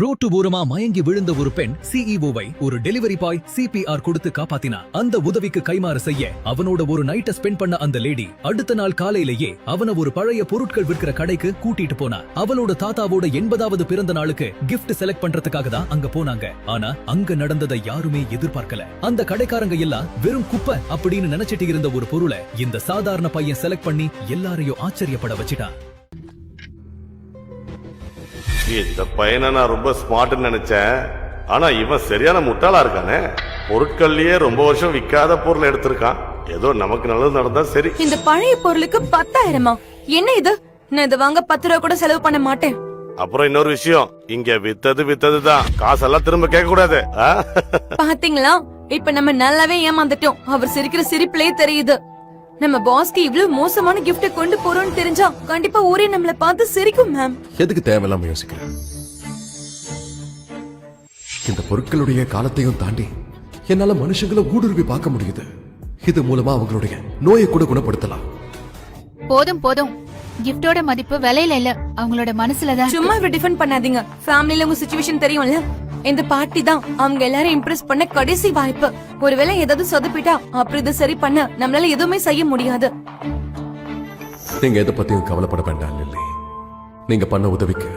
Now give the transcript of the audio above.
Road ஓரமா மயங்கி விழுந்த ஒரு பெண் சிஇஓவை ஒரு டெலிவரி பாய் சிபிஆர் கொடுத்து காப்பாத்தினா. அந்த உதவிக்கு கைமாறு செய்ய அவனோட ஒரு நைட்டை ஸ்பெண்ட் பண்ண அந்த லேடி அடுத்த நாள் காலையிலேயே அவன ஒரு பழைய பொருட்கள் விற்கிற கடைக்கு கூட்டிட்டு போனா. அவளோட தாத்தாவோட 80வது பிறந்த நாளுக்கு கிஃப்ட் செலக்ட் பண்றதுக்காக தான் அங்க போனாங்க. ஆனா அங்க நடந்ததை யாருமே எதிர்பார்க்கல. அந்த கடைக்காரங்க எல்லாம் வெறும் குப்பை அப்படின்னு நினைச்சிட்டு இருந்த ஒரு பொருளை இந்த சாதாரண பையன் செலக்ட் பண்ணி எல்லாரையும் ஆச்சரியப்பட வச்சிட்டான். இந்த பையனை நான் ரொம்ப ஸ்மார்ட்னு நினைச்சேன். ஆனா இவன் சரியான முட்டாளா இருக்கானே. பொருட்கள்லயே ரொம்ப வருஷம் விற்காத பொருள் எடுத்திருக்கான். ஏதோ நமக்கு நல்லது நடந்தா சரி. இந்த பழைய பொருளுக்கு 10,000 என்ன இது? நான் இதை வாங்க 10 ரூபா கூட செலவு பண்ண மாட்டேன். அப்புறம் இன்னொரு விஷயம், இங்க வித்ததுதான், காசெல்லாம் திரும்ப கேட்க கூடாது. பாத்தீங்களா, இப்ப நம்ம நல்லாவே ஏமாந்துட்டோம். அவர் சிரிக்கிற சிரிப்புலயே தெரியுது. நம்ம பாஸ்க்கு இவ்வளவு மோசமான கிஃப்ட் கொண்டு போறோம்னு தெரிஞ்சா கண்டிப்பா ஊரே நம்மள பார்த்து சிரிக்கும் மேம். எதுக்கு தேவையில்லாம யோசிக்கிறேன்? இந்த பொருட்களுடைய காலத்தையும் தாண்டி என்னால மனுஷங்களை ஊடுருவி பார்க்க முடியுது. இது மூலமா அவங்களுடைய நோயை கூட குணப்படுத்தலாம். போதும் போதும், கிஃப்டோட மதிப்பு விலையில இல்ல, அவங்களோட மனசுலதான். சும்மா இப்ப டிஃபன் பண்ணாதீங்க. ஃபேமிலில உங்க சிச்சுவேஷன் தெரியும்ல. இந்த பார்ட்டி தான் அவங்க எல்லாரும் இம்ப்ரெஸ் பண்ண கடைசி வாய்ப்பு. ஒருவேளை ஏதாவது சொதப்பிட்டா அப்புறம் இதை சரி பண்ண நம்மளால எதுவுமே செய்ய முடியாது. நீங்க எதை பத்தியும் கவலைப்பட வேண்டாம் லில்லி. நீங்க பண்ண உதவிக்கு